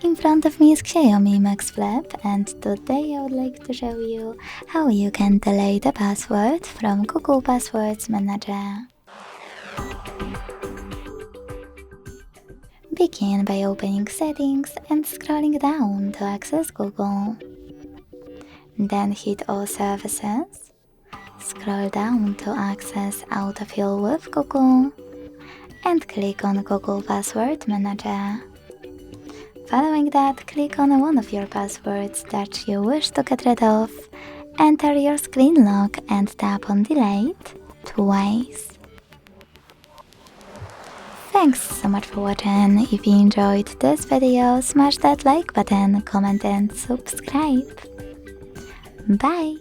In front of me is Xiaomi Mix Flip, and today I would like to show you how you can delete a password from Google Passwords Manager. Begin by opening Settings and scrolling down to access Google. Then hit All Services. Scroll down to access Autofill with Google and click on Google Password Manager. Following that, click on one of your passwords that you wish to get rid of, enter your screen lock and tap on Delete twice. Thanks so much for watching. If you enjoyed this video, smash that like button, comment and subscribe. Bye!